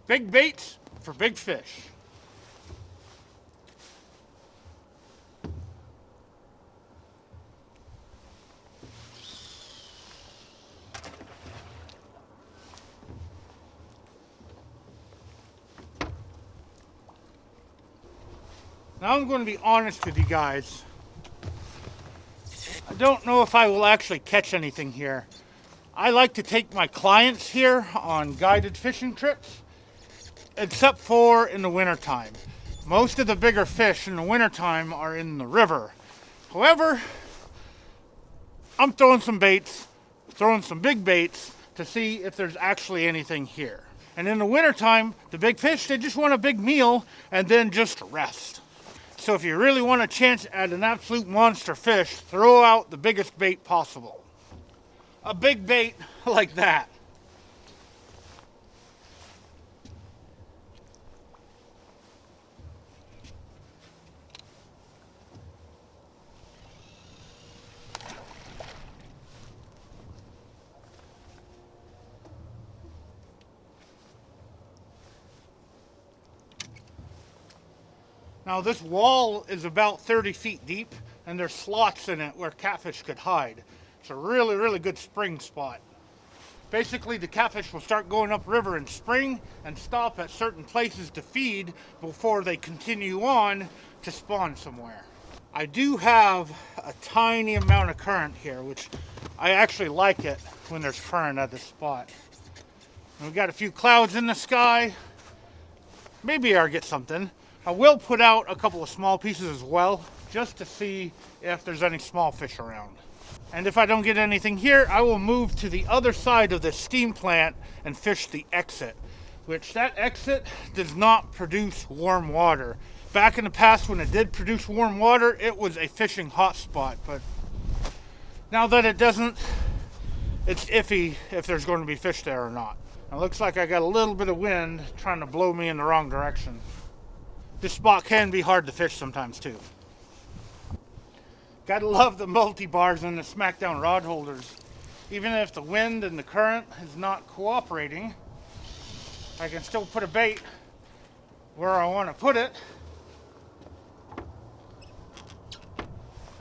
Big baits for big fish. Now I'm going to be honest with you guys. I don't know if I will actually catch anything here. I like to take my clients here on guided fishing trips, except for in the wintertime. Most of the bigger fish in the wintertime are in the river. However, I'm throwing some baits, throwing some big baits to see if there's actually anything here. And in the wintertime, the big fish, they just want a big meal and then just rest. So if you really want a chance at an absolute monster fish, throw out the biggest bait possible. A big bait like that. Now this wall is about 30 feet deep and there's slots in it where catfish could hide. It's a really, really good spring spot. Basically, the catfish will start going upriver in spring and stop at certain places to feed before they continue on to spawn somewhere. I do have a tiny amount of current here, which I actually like it when there's current at this spot. And we've got a few clouds in the sky. Maybe I'll get something. I will put out a couple of small pieces as well, just to see if there's any small fish around. And if I don't get anything here, I will move to the other side of the steam plant and fish the exit, which that exit does not produce warm water. Back in the past when it did produce warm water, it was a fishing hotspot, but now that it doesn't, it's iffy if there's going to be fish there or not. It looks like I got a little bit of wind trying to blow me in the wrong direction. This spot can be hard to fish sometimes too. Gotta love the multi-bars and the smackdown rod holders. Even if the wind and the current is not cooperating, I can still put a bait where I want to put it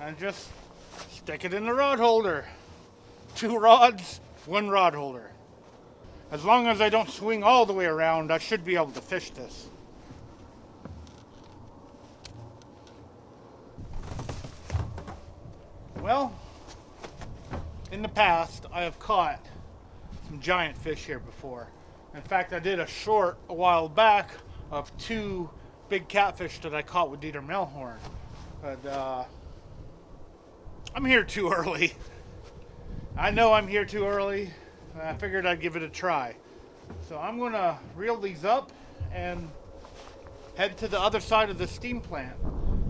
and just stick it in the rod holder. 2 rods, 1 rod holder. As long as I don't swing all the way around, I should be able to fish this. Well, in the past, I have caught some giant fish here before. In fact, I did a short a while back of 2 big catfish that I caught with Dieter Melhorn. But I'm here too early. I know I'm here too early. I figured I'd give it a try. So I'm going to reel these up and head to the other side of the steam plant.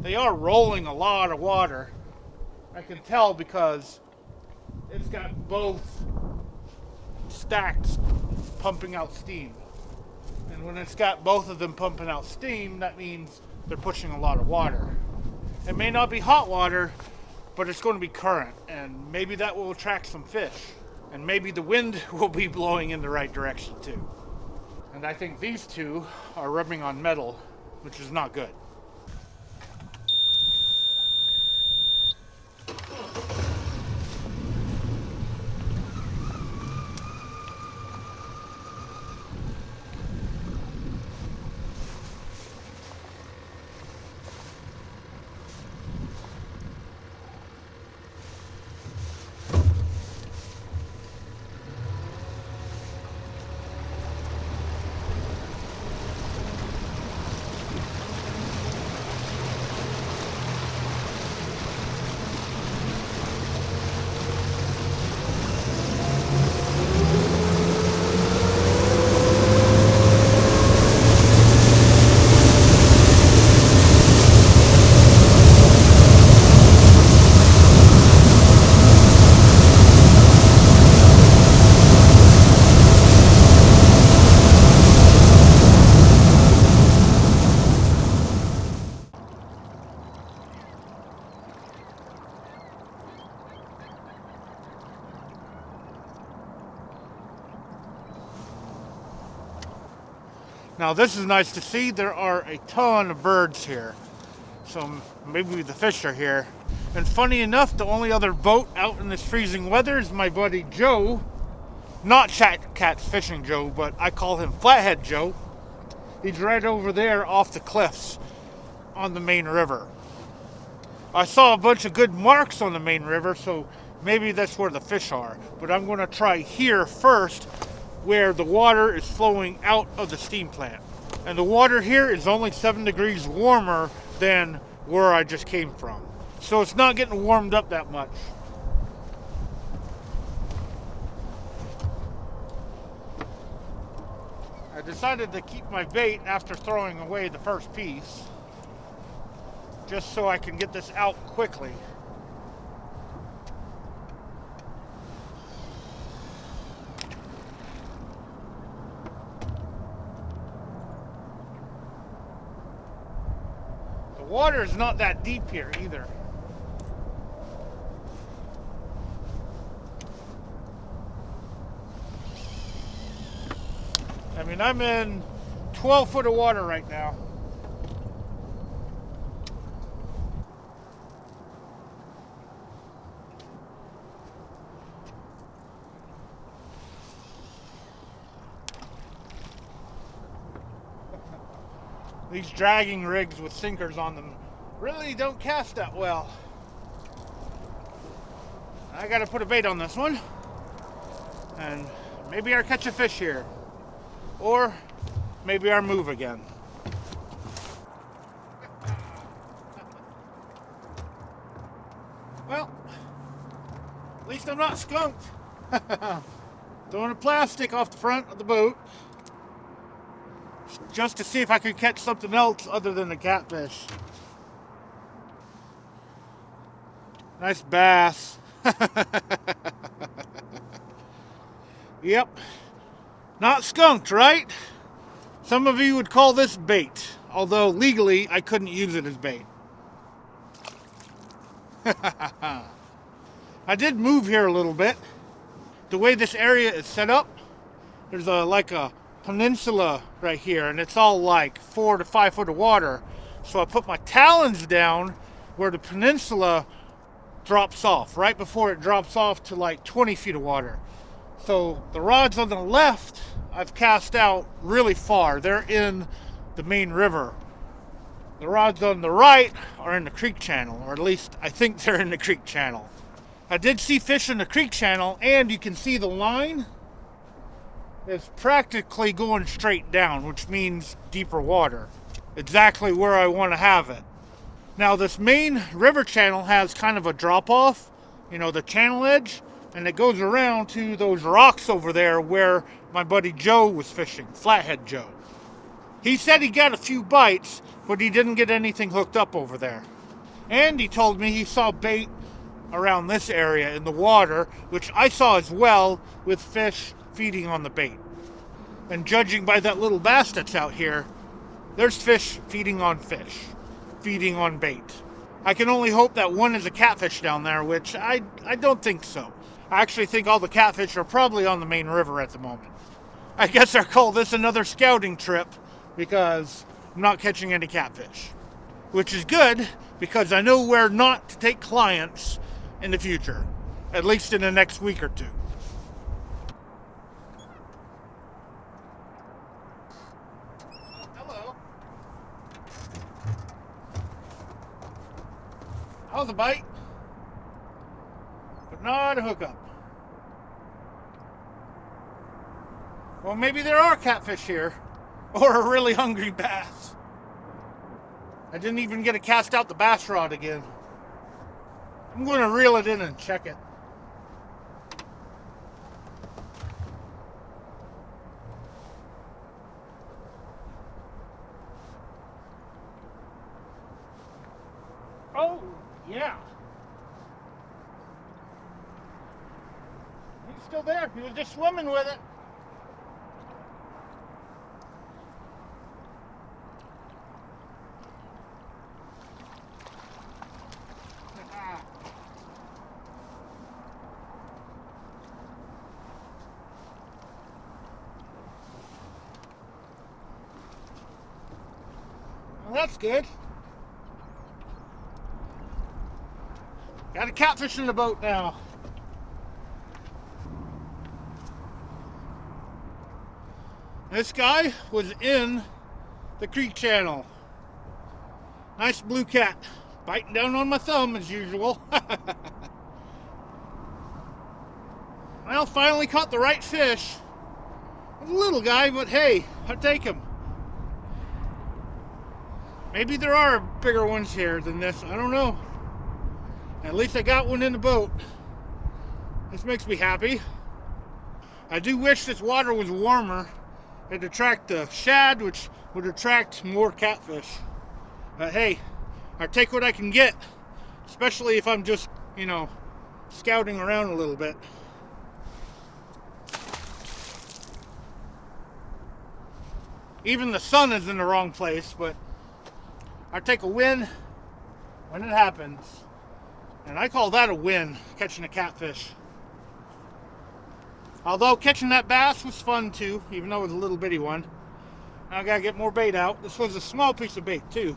They are rolling a lot of water. I can tell because it's got both stacks pumping out steam. And when it's got both of them pumping out steam, that means they're pushing a lot of water. It may not be hot water, but it's going to be current, and maybe that will attract some fish. And maybe the wind will be blowing in the right direction too. And I think these 2 are rubbing on metal, which is not good. Now this is nice to see. There are a ton of birds here. So maybe the fish are here. And funny enough, the only other boat out in this freezing weather is my buddy Joe. Not catfishing Joe, but I call him Flathead Joe. He's right over there off the cliffs on the main river. I saw a bunch of good marks on the main river, so maybe that's where the fish are. But I'm going to try here first, where the water is flowing out of the steam plant. And the water here is only 7 degrees warmer than where I just came from. So it's not getting warmed up that much. I decided to keep my bait after throwing away the first piece, just so I can get this out quickly. The water is not that deep here either. I mean, I'm in 12 foot of water right now. These dragging rigs with sinkers on them really don't cast that well. I gotta put a bait on this one, and maybe I'll catch a fish here, or maybe I'll move again. Well, at least I'm not skunked. Throwing a plastic off the front of the boat just to see if I could catch something else other than the catfish. Nice bass. Yep. Not skunked, right? Some of you would call this bait, although legally I couldn't use it as bait. I did move here a little bit. The way this area is set up, there's like a peninsula right here, and it's all like 4 to 5 foot of water. So I put my talons down where the peninsula drops off, right before it drops off to like 20 feet of water. So the rods on the left I've cast out really far. They're in the main river. The rods on the right are in the creek channel, or at least I think they're in the creek channel. I did see fish in the creek channel, and you can see the line is practically going straight down, which means deeper water. Exactly where I want to have it. Now this main river channel has kind of a drop off, you know, the channel edge, and it goes around to those rocks over there where my buddy Joe was fishing, Flathead Joe. He said he got a few bites, but he didn't get anything hooked up over there. And he told me he saw bait around this area in the water, which I saw as well, with fish feeding on the bait. And judging by that little bass that's out here, there's fish feeding on fish, feeding on bait. I can only hope that one is a catfish down there, which I don't think so. I actually think all the catfish are probably on the main river at the moment. I guess I'll call this another scouting trip because I'm not catching any catfish. Which is good because I know where not to take clients in the future, at least in the next week or two. Hello. That was a bite, but not a hookup. Well, maybe there are catfish here, or a really hungry bass. I didn't even get to cast out the bass rod again. I'm going to reel it in and check it. Oh, yeah. He's still there. He was just swimming with it. Well, that's good. Got a catfish in the boat now. This guy was in the creek channel. Nice blue cat. Biting down on my thumb as usual. Well, finally caught the right fish. A little guy, but hey, I'll take him. Maybe there are bigger ones here than this. I don't know. At least I got one in the boat. This makes me happy. I do wish this water was warmer. It'd attract the shad, which would attract more catfish. But hey, I take what I can get, especially if I'm just, scouting around a little bit. Even the sun is in the wrong place, but I take a win when it happens. And I call that a win, catching a catfish. Although catching that bass was fun too, even though it was a little bitty one. Now I gotta get more bait out. This was a small piece of bait too.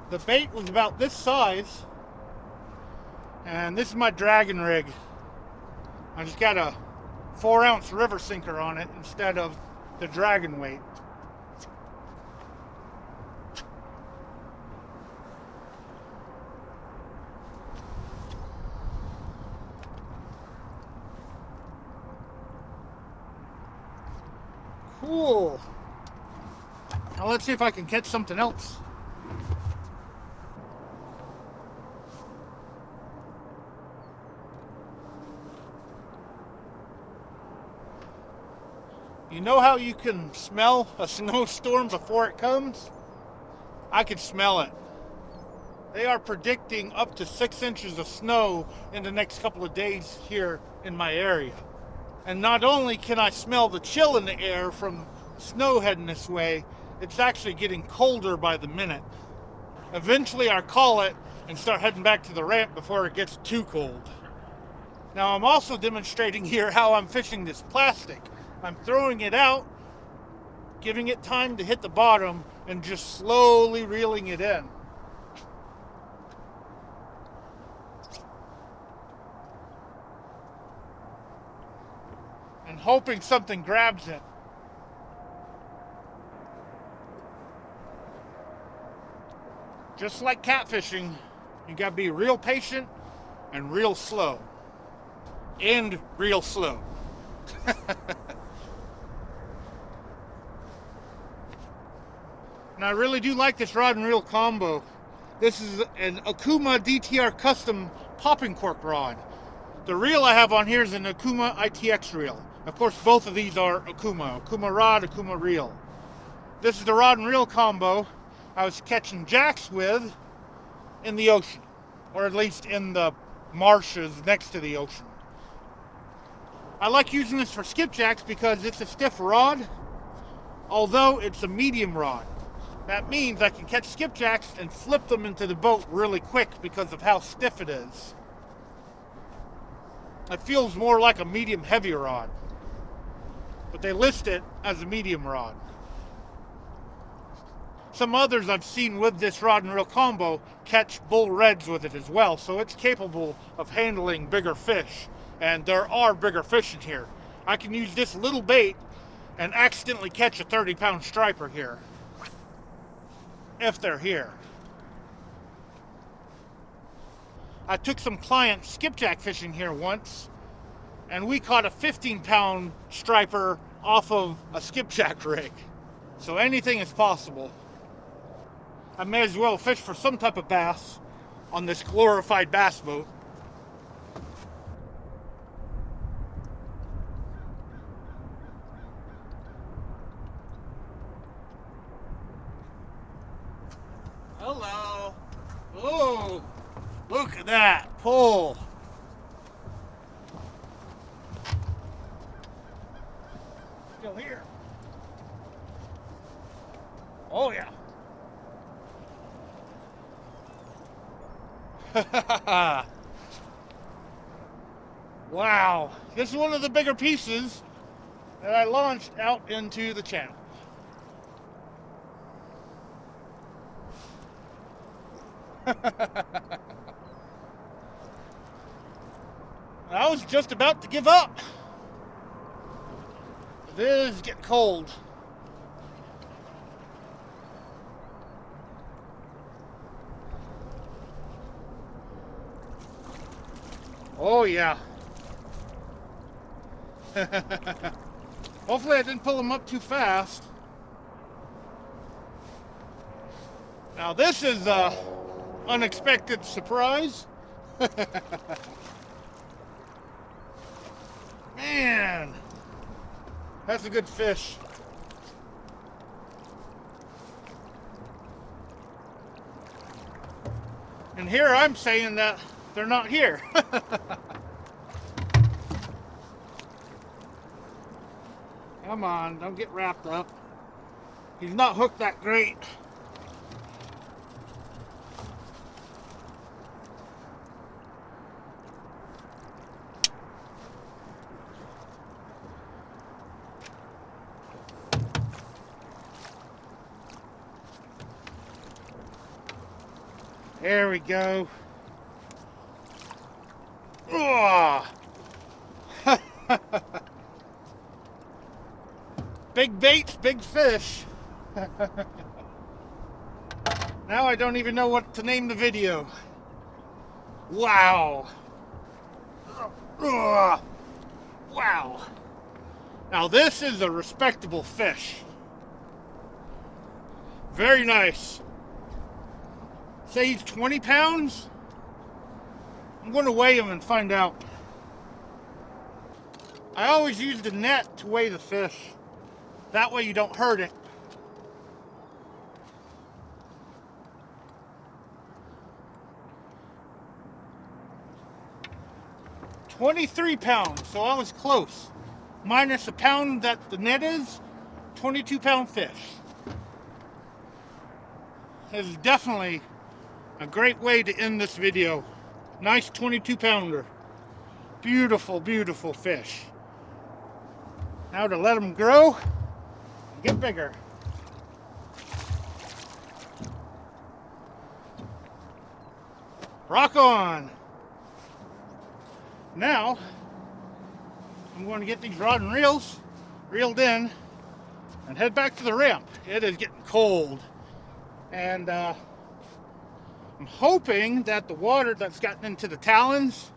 The bait was about this size, and this is my dragon rig. I just got a 4-ounce river sinker on it instead of the dragon weight. Cool. Now let's see if I can catch something else. You know how you can smell a snowstorm before it comes? I could smell it. They are predicting up to 6 inches of snow in the next couple of days here in my area. And not only can I smell the chill in the air from snow heading this way, it's actually getting colder by the minute. Eventually I'll call it and start heading back to the ramp before it gets too cold. Now I'm also demonstrating here how I'm fishing this plastic. I'm throwing it out, giving it time to hit the bottom, and just slowly reeling it in. And hoping something grabs it. Just like catfishing, you gotta be real patient and real slow. And real slow. And I really do like this rod and reel combo. This is an Okuma DTR custom popping cork rod. The reel I have on here is an Okuma ITX reel. Of course, both of these are Okuma rod, Okuma reel. This is the rod and reel combo I was catching jacks with in the ocean, or at least in the marshes next to the ocean. I like using this for skipjacks because it's a stiff rod, although it's a medium rod. That means I can catch skipjacks and flip them into the boat really quick because of how stiff it is. It feels more like a medium heavy rod, but they list it as a medium rod. Some others I've seen with this rod and reel combo catch bull reds with it as well, so it's capable of handling bigger fish, and there are bigger fish in here. I can use this little bait and accidentally catch a 30-pound striper here, if they're here. I took some clients skipjack fishing here once, and we caught a 15-pound striper off of a skipjack rig. So anything is possible. I may as well fish for some type of bass on this glorified bass boat. Hello. Oh, look at that pull. Still here. Oh yeah. Wow, this is one of the bigger pieces that I launched out into the channel. I was just about to give up. It is getting cold. Oh yeah. Hopefully I didn't pull them up too fast. Now this is a unexpected surprise. Man, that's a good fish. And here I'm saying that they're not here. Come on, don't get wrapped up. He's not hooked that great. There we go. Oh. Big baits, big fish. Now I don't even know what to name the video. Wow. Wow. Now this is a respectable fish. Very nice. Say he's 20 pounds? I'm going to weigh him and find out. I always use the net to weigh the fish. That way you don't hurt it. £23, so I was close. Minus a pound that the net is, 22-pound fish. This is definitely a great way to end this video. Nice 22-pounder. Beautiful, beautiful fish. Now to let them grow and get bigger. Rock on. Now, I'm going to get these rod and reels reeled in and head back to the ramp. It is getting cold. And I'm hoping that the water that's gotten into the talons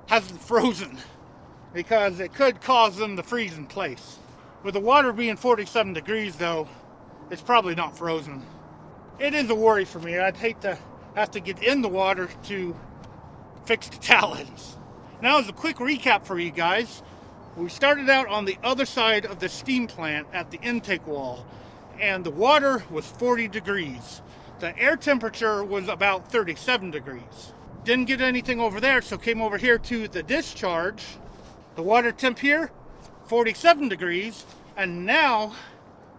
hasn't frozen, because it could cause them to freeze in place. With the water being 47 degrees though, it's probably not frozen. It is a worry for me. I'd hate to have to get in the water to fix the talons. Now as a quick recap for you guys, we started out on the other side of the steam plant at the intake wall, and the water was 40 degrees. The air temperature was about 37 degrees. Didn't get anything over there, so came over here to the discharge. The water temp here, 47 degrees, and now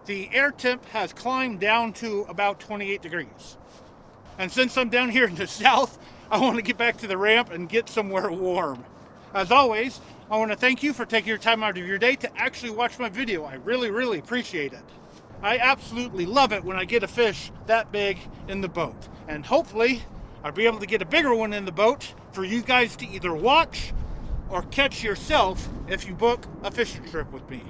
the air temp has climbed down to about 28 degrees. And since I'm down here in the south, I want to get back to the ramp and get somewhere warm. As always, I want to thank you for taking your time out of your day to actually watch my video. I really, really appreciate it. I absolutely love it when I get a fish that big in the boat. And hopefully, I'll be able to get a bigger one in the boat for you guys to either watch or catch yourself if you book a fishing trip with me.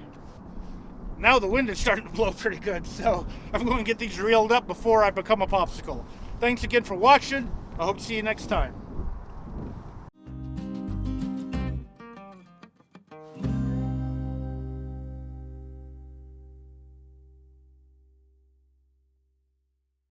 Now the wind is starting to blow pretty good, so I'm going to get these reeled up before I become a popsicle. Thanks again for watching. I hope to see you next time.